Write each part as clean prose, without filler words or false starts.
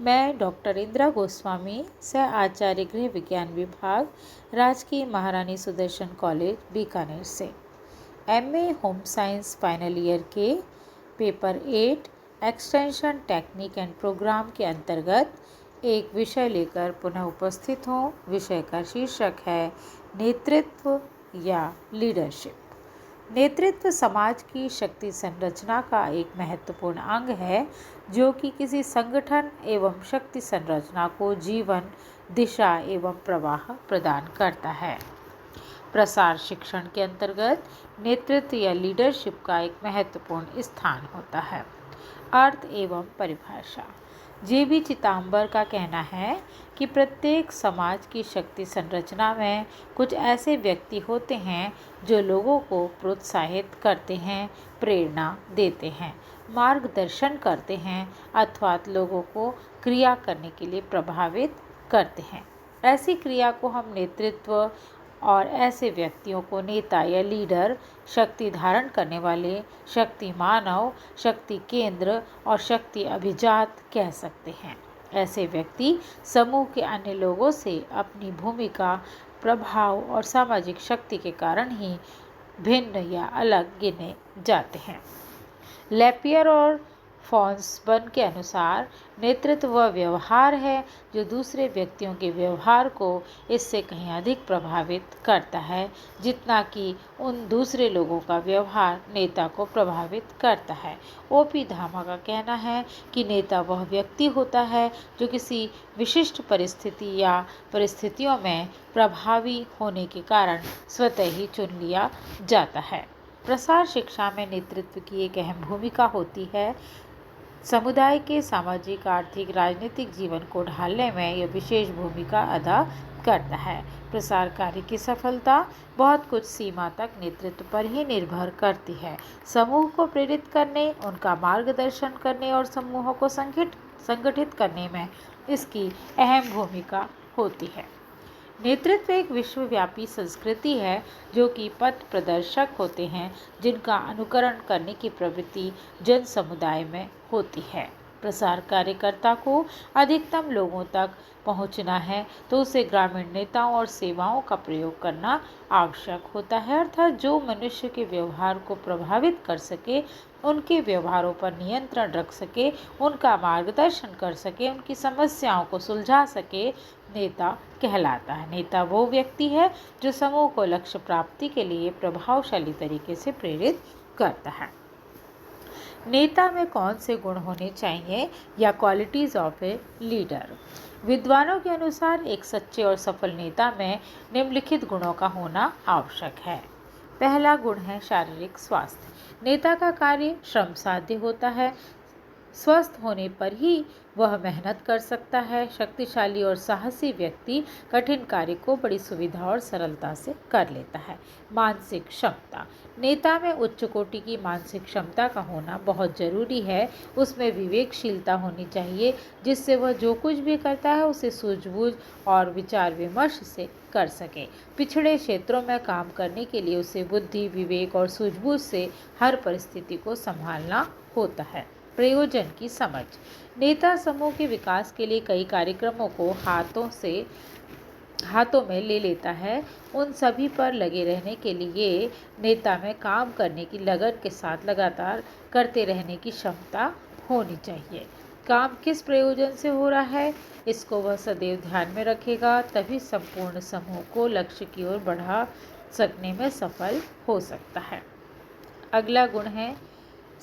मैं डॉक्टर इंदिरा गोस्वामी, सह आचार्य गृह विज्ञान विभाग, राजकीय महारानी सुदर्शन कॉलेज, बीकानेर से MA home science final year के paper 8 extension technique and programme के अंतर्गत एक विषय लेकर पुनः उपस्थित हूँ। विषय का शीर्षक है नेतृत्व या लीडरशिप। नेतृत्व समाज की शक्ति संरचना का एक महत्वपूर्ण अंग है जो कि किसी संगठन एवं शक्ति संरचना को जीवन, दिशा एवं प्रवाह प्रदान करता है। प्रसार शिक्षण के अंतर्गत नेतृत्व या लीडरशिप का एक महत्वपूर्ण स्थान होता है। अर्थ एवं परिभाषा। जे.बी. चिदंबर का कहना है कि प्रत्येक समाज की शक्ति संरचना में कुछ ऐसे व्यक्ति होते हैं जो लोगों को प्रोत्साहित करते हैं, प्रेरणा देते हैं, मार्गदर्शन करते हैं अथवा लोगों को क्रिया करने के लिए प्रभावित करते हैं। ऐसी क्रिया को हम नेतृत्व और ऐसे व्यक्तियों को नेता या लीडर, शक्ति धारण करने वाले, शक्ति मानव, शक्ति केंद्र और शक्ति अभिजात कह सकते हैं। ऐसे व्यक्ति समूह के अन्य लोगों से अपनी भूमिका, प्रभाव और सामाजिक शक्ति के कारण ही भिन्न या अलग गिने जाते हैं। लैपियर और फॉन्सबर्न के अनुसार नेतृत्व वह व्यवहार है जो दूसरे व्यक्तियों के व्यवहार को इससे कहीं अधिक प्रभावित करता है जितना कि उन दूसरे लोगों का व्यवहार नेता को प्रभावित करता है। ओ.पी. धामा का कहना है कि नेता वह व्यक्ति होता है जो किसी विशिष्ट परिस्थिति या परिस्थितियों में प्रभावी होने के कारण स्वतः ही चुन लिया जाता है। प्रसार शिक्षा में नेतृत्व की एक अहम भूमिका होती है। समुदाय के सामाजिक, आर्थिक, राजनीतिक जीवन को ढालने में यह विशेष भूमिका अदा करता है। प्रसार कार्य की सफलता बहुत कुछ सीमा तक नेतृत्व पर ही निर्भर करती है। समूह को प्रेरित करने, उनका मार्गदर्शन करने और समूहों को संगठित करने में इसकी अहम भूमिका होती है। नेतृत्व एक विश्वव्यापी संस्कृति है जो कि पथ प्रदर्शक होते हैं जिनका अनुकरण करने की प्रवृत्ति जन समुदाय में होती है। प्रसार कार्यकर्ता को अधिकतम लोगों तक पहुंचना है तो उसे ग्रामीण नेताओं और सेवाओं का प्रयोग करना आवश्यक होता है, अर्थात जो मनुष्य के व्यवहार को प्रभावित कर सके, उनके व्यवहारों पर नियंत्रण रख सके, उनका मार्गदर्शन कर सके, उनकी समस्याओं को सुलझा सके, नेता कहलाता है। नेता वो व्यक्ति है जो समूह को लक्ष्य प्राप्ति के लिए प्रभावशाली तरीके से प्रेरित करता है। नेता में कौन से गुण होने चाहिए या क्वालिटीज ऑफ ए लीडर। विद्वानों के अनुसार एक सच्चे और सफल नेता में निम्नलिखित गुणों का होना आवश्यक है। पहला गुण है शारीरिक स्वास्थ्य। नेता का कार्य श्रम साध्य होता है। स्वस्थ होने पर ही वह मेहनत कर सकता है। शक्तिशाली और साहसी व्यक्ति कठिन कार्य को बड़ी सुविधा और सरलता से कर लेता है। मानसिक क्षमता। नेता में उच्च कोटि की मानसिक क्षमता का होना बहुत जरूरी है। उसमें विवेकशीलता होनी चाहिए जिससे वह जो कुछ भी करता है उसे सूझबूझ और विचार विमर्श से कर सके। पिछड़े क्षेत्रों में काम करने के लिए उसे बुद्धि, विवेक और सूझबूझ से हर परिस्थिति को संभालना होता है। प्रयोजन की समझ। नेता समूह के विकास के लिए कई कार्यक्रमों को हाथों में ले लेता है। उन सभी पर लगे रहने के लिए नेता में काम करने की लगन के साथ लगातार करते रहने की क्षमता होनी चाहिए। काम किस प्रयोजन से हो रहा है इसको वह सदैव ध्यान में रखेगा, तभी संपूर्ण समूह को लक्ष्य की ओर बढ़ा सकने में सफल हो सकता है। अगला गुण है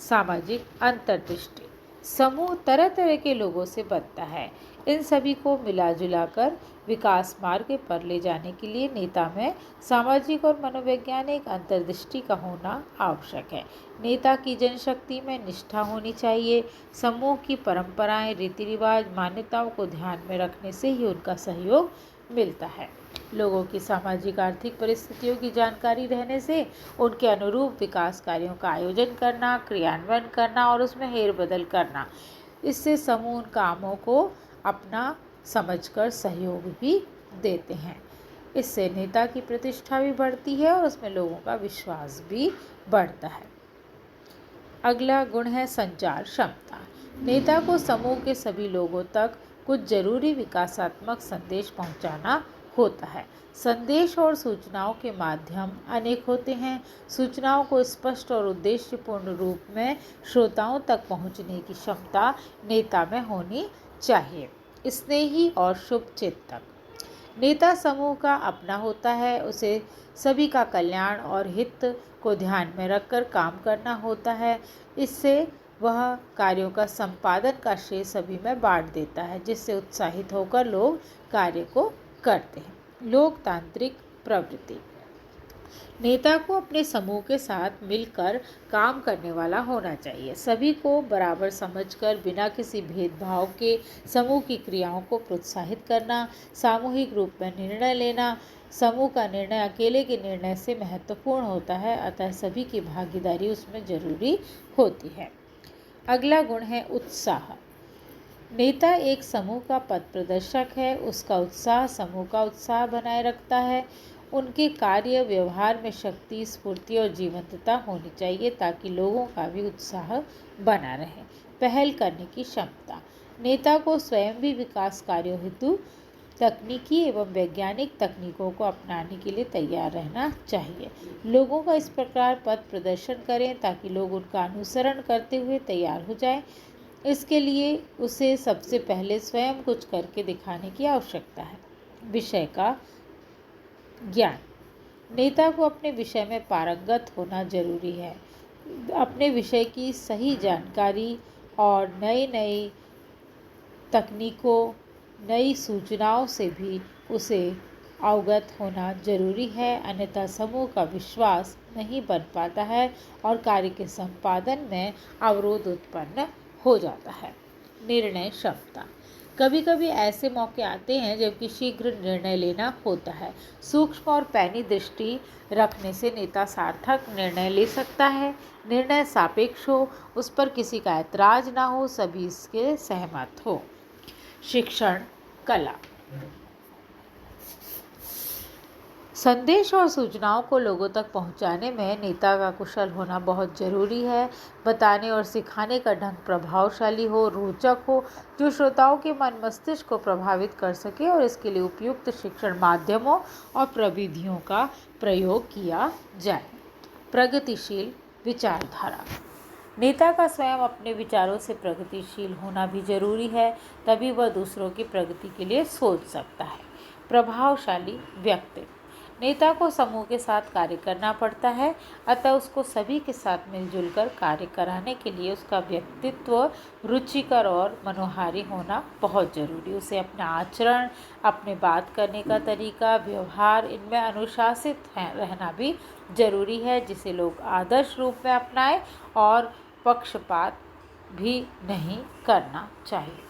सामाजिक अंतर्दृष्टि। समूह तरह तरह के लोगों से बनता है। इन सभी को मिला जुला कर विकास मार्ग पर ले जाने के लिए नेता में सामाजिक और मनोवैज्ञानिक अंतर्दृष्टि का होना आवश्यक है। नेता की जनशक्ति में निष्ठा होनी चाहिए। समूह की परंपराएं, रीति रिवाज, मान्यताओं को ध्यान में रखने से ही उनका सहयोग मिलता है। लोगों की सामाजिक आर्थिक परिस्थितियों की जानकारी रहने से उनके अनुरूप विकास कार्यों का आयोजन करना, क्रियान्वयन करना और उसमें हेरबदल करना, इससे समूह उन कामों को अपना समझकर सहयोग भी देते हैं। इससे नेता की प्रतिष्ठा भी बढ़ती है और उसमें लोगों का विश्वास भी बढ़ता है। अगला गुण है संचार क्षमता। नेता को समूह के सभी लोगों तक कुछ जरूरी विकासात्मक संदेश पहुंचाना होता है। संदेश और सूचनाओं के माध्यम अनेक होते हैं। सूचनाओं को स्पष्ट और उद्देश्यपूर्ण रूप में श्रोताओं तक पहुंचने की क्षमता नेता में होनी चाहिए। स्नेही और शुभचिंतक नेता समूह का अपना होता है। उसे सभी का कल्याण और हित को ध्यान में रखकर काम करना होता है। इससे वह कार्यों का संपादन का श्रेय सभी में बांट देता है, जिससे उत्साहित होकर लोग कार्य को करते हैं। लोकतांत्रिक प्रवृत्ति नेता को अपने समूह के साथ मिलकर काम करने वाला होना चाहिए। सभी को बराबर समझकर बिना किसी भेदभाव के समूह की क्रियाओं को प्रोत्साहित करना, सामूहिक रूप में निर्णय लेना। समूह का निर्णय अकेले के निर्णय से महत्वपूर्ण होता है, अतः सभी की भागीदारी उसमें जरूरी होती है। अगला गुण है उत्साह। नेता एक समूह का पथ प्रदर्शक है। उसका उत्साह समूह का उत्साह बनाए रखता है। उनके कार्य व्यवहार में शक्ति, स्फूर्ति और जीवंतता होनी चाहिए ताकि लोगों का भी उत्साह बना रहे। पहल करने की क्षमता नेता को स्वयं भी विकास कार्यों हेतु तकनीकी एवं वैज्ञानिक तकनीकों को अपनाने के लिए तैयार रहना चाहिए। लोगों का इस प्रकार पथ प्रदर्शन करें ताकि लोग उनका अनुसरण करते हुए तैयार हो जाएं। इसके लिए उसे सबसे पहले स्वयं कुछ करके दिखाने की आवश्यकता है। विषय का ज्ञान नेता को अपने विषय में पारंगत होना जरूरी है। अपने विषय की सही जानकारी और नई नई तकनीकों, नई सूचनाओं से भी उसे अवगत होना जरूरी है, अन्यथा समूह का विश्वास नहीं बन पाता है और कार्य के संपादन में अवरोध उत्पन्न हो जाता है। निर्णय क्षमता कभी कभी ऐसे मौके आते हैं जबकि शीघ्र निर्णय लेना होता है। सूक्ष्म और पैनी दृष्टि रखने से नेता सार्थक निर्णय ले सकता है। निर्णय सापेक्ष हो, उस पर किसी का ऐतराज ना हो, सभी इसके सहमत हो। शिक्षण कला संदेश और सूचनाओं को लोगों तक पहुंचाने में नेता का कुशल होना बहुत जरूरी है। बताने और सिखाने का ढंग प्रभावशाली हो, रोचक हो, जो श्रोताओं के मन मस्तिष्क को प्रभावित कर सके और इसके लिए उपयुक्त शिक्षण माध्यमों और प्रविधियों का प्रयोग किया जाए। प्रगतिशील विचारधारा नेता का स्वयं अपने विचारों से प्रगतिशील होना भी जरूरी है, तभी वह दूसरों की प्रगति के लिए सोच सकता है। प्रभावशाली व्यक्तित्व नेता को समूह के साथ कार्य करना पड़ता है, अतः उसको सभी के साथ मिलजुल कर कार्य कराने के लिए उसका व्यक्तित्व रुचिकर और मनोहारी होना बहुत जरूरी। उसे अपना आचरण, अपने बात करने का तरीका, व्यवहार, इनमें अनुशासित रहना भी जरूरी है, जिसे लोग आदर्श रूप में अपनाएं और पक्षपात भी नहीं करना चाहिए।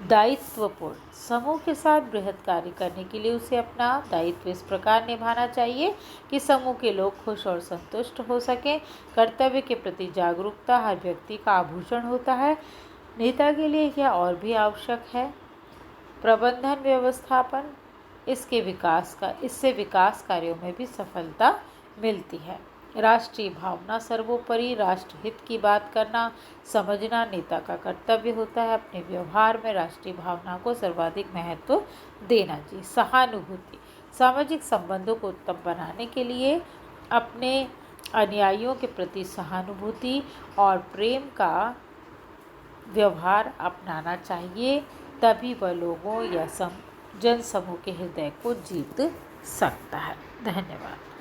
दायित्वपूर्ण समूह के साथ बृहद कार्य करने के लिए उसे अपना दायित्व इस प्रकार निभाना चाहिए कि समूह के लोग खुश और संतुष्ट हो सकें। कर्तव्य के प्रति जागरूकता हर व्यक्ति का आभूषण होता है। नेता के लिए यह और भी आवश्यक है। प्रबंधन व्यवस्थापन इससे विकास कार्यों में भी सफलता मिलती है। राष्ट्रीय भावना सर्वोपरि राष्ट्र हित की बात करना समझना नेता का कर्तव्य होता है। अपने व्यवहार में राष्ट्रीय भावना को सर्वाधिक महत्व देना चाहिए। सहानुभूति सामाजिक संबंधों को उत्तम बनाने के लिए अपने अनुयायियों के प्रति सहानुभूति और प्रेम का व्यवहार अपनाना चाहिए, तभी वह लोगों या जन समूह के हृदय को जीत सकता है। धन्यवाद।